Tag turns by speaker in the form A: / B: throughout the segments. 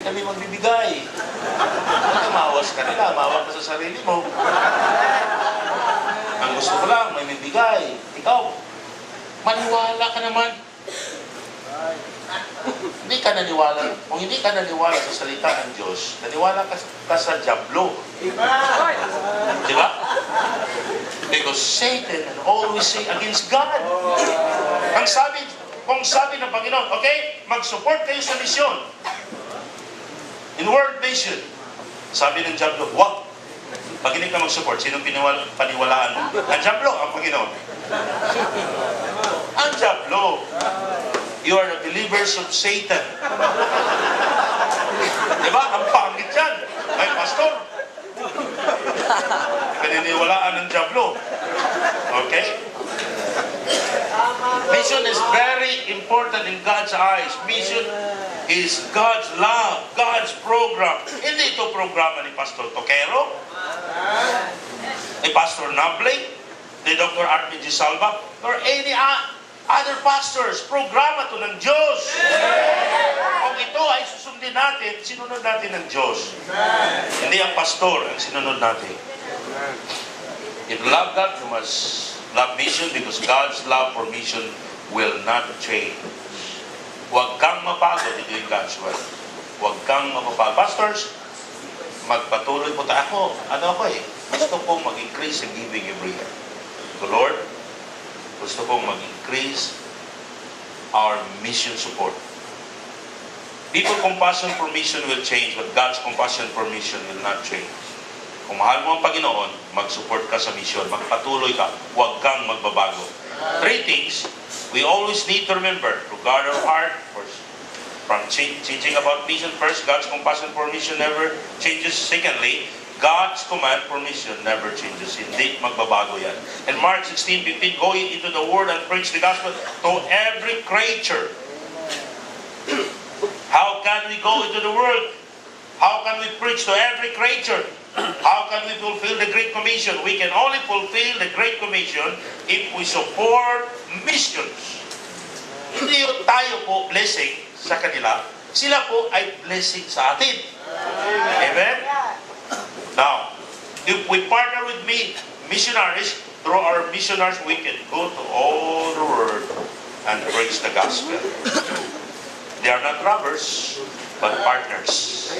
A: kami magbibigay. Huwag ka maawa sa kanila, maawa ka sa sarili mo. Ang gusto ko lang, may bigay. Ikaw, maniwala ka naman. Hindi ka naniwala. Kung hindi ka naniwala sa salita ng Diyos, naniwala ka sa diablo. Di ba? Because Satan always say against God. Kung sabi ng Panginoon, okay, mag-support kayo sa misyon. In world mission. Sabi ng diablo, wag. Pag hindi ka mag-support, sinong paniwalaan mo? Ang diablo, ang Panginoon. Ang diablo. You are the believers of Satan. Diba? Ang pangit yan. Ay, pastor. Paniniwalaan ng diablo. Okay? Mission is very important in God's eyes. Mission is God's love, God's program. Hindi ito programa ni Pastor Toquero, ni Pastor Nable, ni Dr. Armin G. Salva, or any other pastors. Programa to ng Diyos. Kung ito ay susundin natin, sinunod natin ng Diyos. Hindi ang pastor ang sinunod natin. If you love God, you must love mission because God's love for mission will not change. Huwag kang mapagod ito yung God's word. Huwag kang mapapagod. Pastors, magpatuloy po tayo. Ano ako eh? Gusto kong mag-increase in giving every year. So Lord, gusto kong mag-increase our mission support. People compassion for mission will change, but God's compassion for mission will not change. Kung mahal mo ang Panginoon, mag-support ka sa mission, magpatuloy ka, huwag kang magbabago. 3 things we always need to remember to guard our heart from changing about mission. First, God's compassion for mission never changes. Secondly, God's command for mission never changes. Hindi magbabago yan. In Mark 16:15, go into the world and preach the gospel to every creature. How can we go into the world? How can we preach to every creature? How can we fulfill the Great Commission? We can only fulfill the Great Commission if we support missions. Hindi tayo po blessing sa kanila. Sila po ay blessing sa atin. Amen? Now, if we partner with missionaries, through our missionaries, we can go to all the world and preach the gospel. They are not robbers, but partners.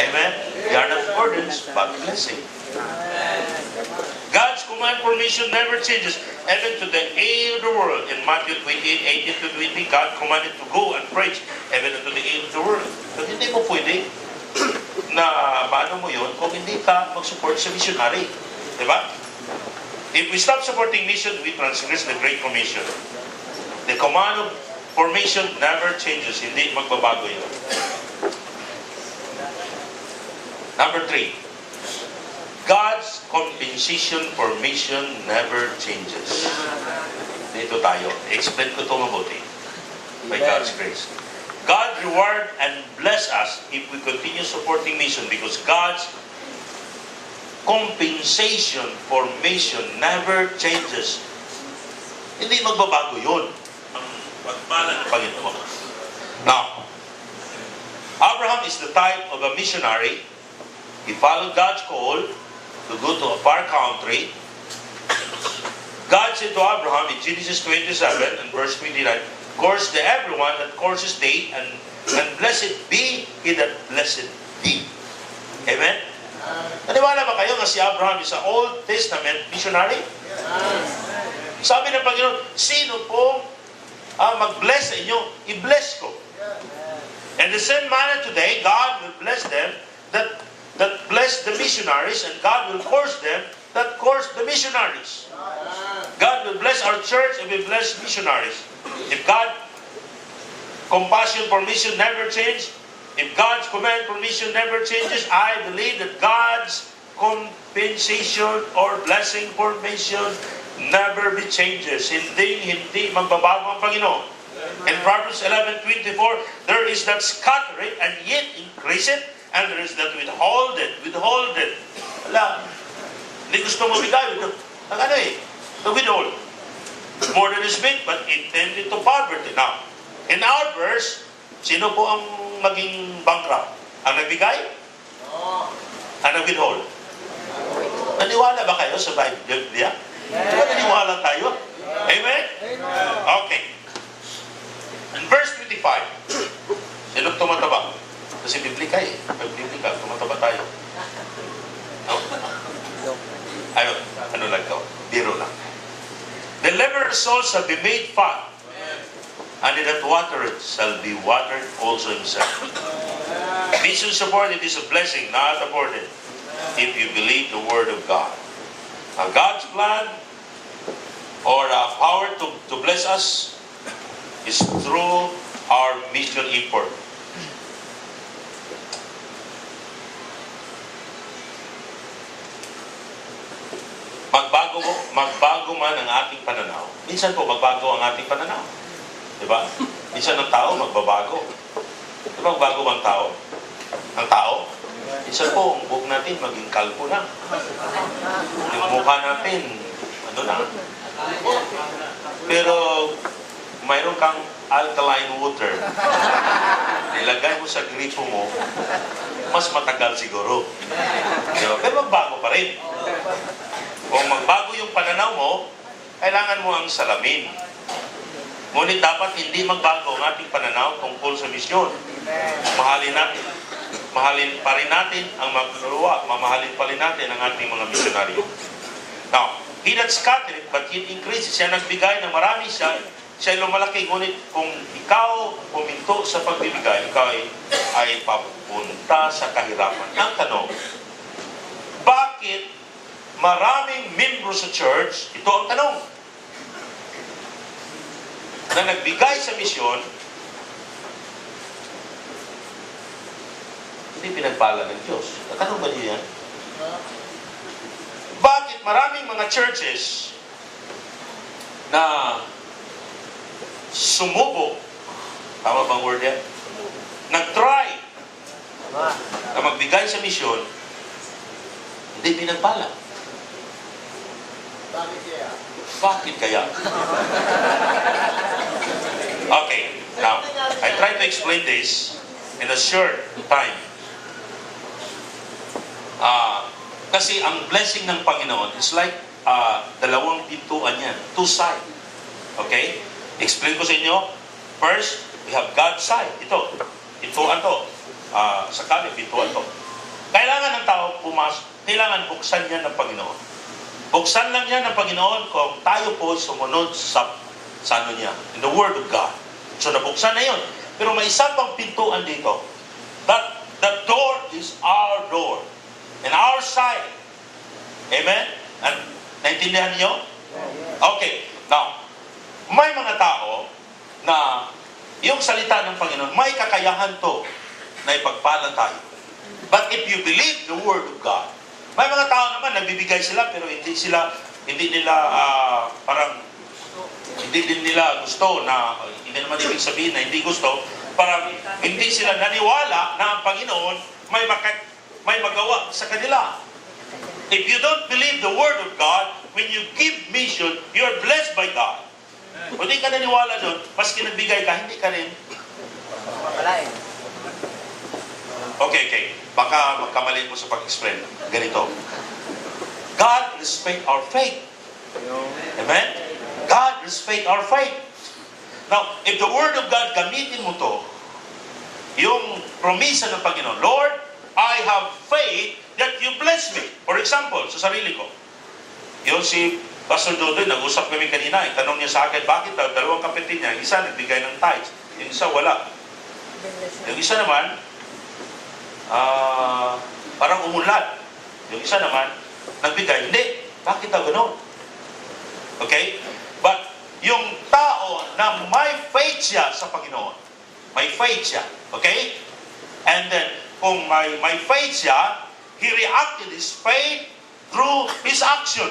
A: Amen? They are not burdens, but blessing. God's command for mission never changes. Even to the end of the world, in Matthew 28:18-20, God commanded to go and preach even to the end of the world. But hindi mo pwede na paano mo yun kung hindi ka mag-support sa missionary. Diba? If we stop supporting mission, we transgress the Great Commission. The command for mission never changes. Hindi magbabago yun. Number 3, God's compensation for mission never changes. Dito tayo. Explain ko ito mabuti. By God's grace. God reward and bless us if we continue supporting mission because God's compensation for mission never changes. Hindi magbabago yun. Ang pagpala ng Panginoon. Now, Abraham is the type of a missionary. He followed God's call to go to a far country. God said to Abraham in Genesis 27 and verse 29, curse the everyone that curses thee, and blessed be he that blessed thee. Amen? Naniwala ba kayo na si Abraham is an Old Testament missionary? Sabi ng Panginoon, sino po mag-bless sa inyo, i-bless ko. And the same manner today, God will bless them that bless the missionaries, and God will curse them that curse the missionaries. God will bless our church and will bless missionaries. If God's compassion for mission never changes, if God's command for mission never changes, I believe that God's compensation or blessing for mission never be changes. Hindi magbabago ang Panginoon. In Proverbs 11:24, there is that scattering and yet increase it, and there is that withhold it. Wala. Hindi gusto mo bigay. To withhold. More than is meant, but intended to poverty. Now, in our verse, sino po ang maging bankrupt? Ang nagbigay? Ang nag-withhold? Naniwala ba kayo sa Biblia? Di ba naniwala tayo? Amen? Okay. In verse 25, sino tumataba? Kasi Biblika eh. Biblika, tumataba tayo. No? Ayun, ano lang to? Biro lang. The liver soul shall be made fat, and he that watereth shall be watered also himself. Mission support, it is a blessing, not a burden, if you believe the word of God. Now, God's plan or power to bless us is through our mission effort. Magbago man ang ating pananaw. Minsan po, magbago ang ating pananaw. Diba? Minsan ang tao, magbabago. Diba, magbago ang tao? Ang tao? Minsan po, ang buhok natin, maging kalbo na. Yung mukha natin, ano na. Pero, mayroon kang alkaline water. Nilagay mo sa gripo mo, mas matagal siguro. Diba? Pero magbago pa rin. Kung magbago yung pananaw mo, kailangan mo ang salamin. Ngunit dapat hindi magbago ang ating pananaw tungkol sa misyon. Mahalin natin. Mahalin pa rin natin ang magluwa. Mamahalin pa rin natin ang ating mga misyonaryo. Now, he that scattereth, but he increases. Siya nagbigay ng marami siya lumalaki. Ngunit kung ikaw puminto sa pagbibigay, ikaw ay papunta sa kahirapan. Ang tanong, bakit maraming membro sa church, ito ang tanong, na nagbigay sa misyon, hindi pinagpala ng Diyos? Natanong ba niyo yan? Bakit maraming mga churches na sumubok, tama bang word yan? Nag-try na magbigay sa misyon, hindi pinagpala? Bakit kaya? Okay, now, I try to explain this in a short time. Kasi ang blessing ng Panginoon is like dalawang pintuan yan. Two sides. Okay? Explain ko sa inyo. First, we have God's side. Ito. Pintuan to. Sa kami, pintuan to. Kailangan ng tao pumasok. Kailangan buksan yan ng Panginoon. Buksan lang yan ng Panginoon kung tayo po sumunod sa ano niya, in the Word of God. So nabuksan na yun. Pero may isang pang pintuan dito. That door is our door. And our side. Amen? Naintindihan niyo? Okay. Now, may mga tao na yung salita ng Panginoon, may kakayahan to na ipagpala tayo. But if you believe the Word of God, may mga tao naman, nagbibigay sila, pero hindi nila hindi din nila gusto na, hindi naman ibig sabihin na hindi gusto, parang hindi sila naniwala na ang Panginoon may magawa sa kanila. If you don't believe the Word of God, when you give mission, you are blessed by God. Kung hindi ka naniwala doon, maski nagbigay ka, hindi ka rin. Okay. Baka magkamali mo sa pag-explain. Ganito. God respect our faith. Amen? God respect our faith. Now, if the Word of God, gamitin mo to, yung promisa ng Panginoon, Lord, I have faith that you bless me. For example, sa sarili ko, yung si Pastor Dodoy, nag-usap kami kanina, itanong niya sa akin, bakit daw, dalawang kapatid niya, yung isa nagbigay ng tithes, yung isa wala. Yung isa naman, parang umunlad. Yung isa naman, nagbigay, hindi. Bakit daw gano'n? Okay? But, yung tao na may faith siya sa Panginoon, may faith siya, okay? And then, kung may faith siya, he reacted his faith through his action.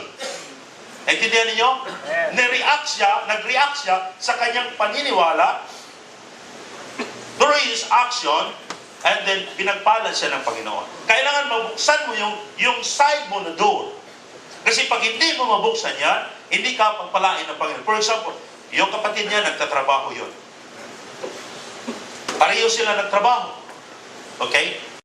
A: Naintindihan ninyo? Nag-react siya sa kanyang paniniwala through his action, and then pinagpala siya ng Panginoon. Kailangan mabuksan mo yung side mo na door. Kasi pag hindi mo mabuksan yan, hindi ka pagpalain ng Panginoon. For example, yung kapatid niya, nagtatrabaho yun. Pareho sila nagtrabaho. Okay?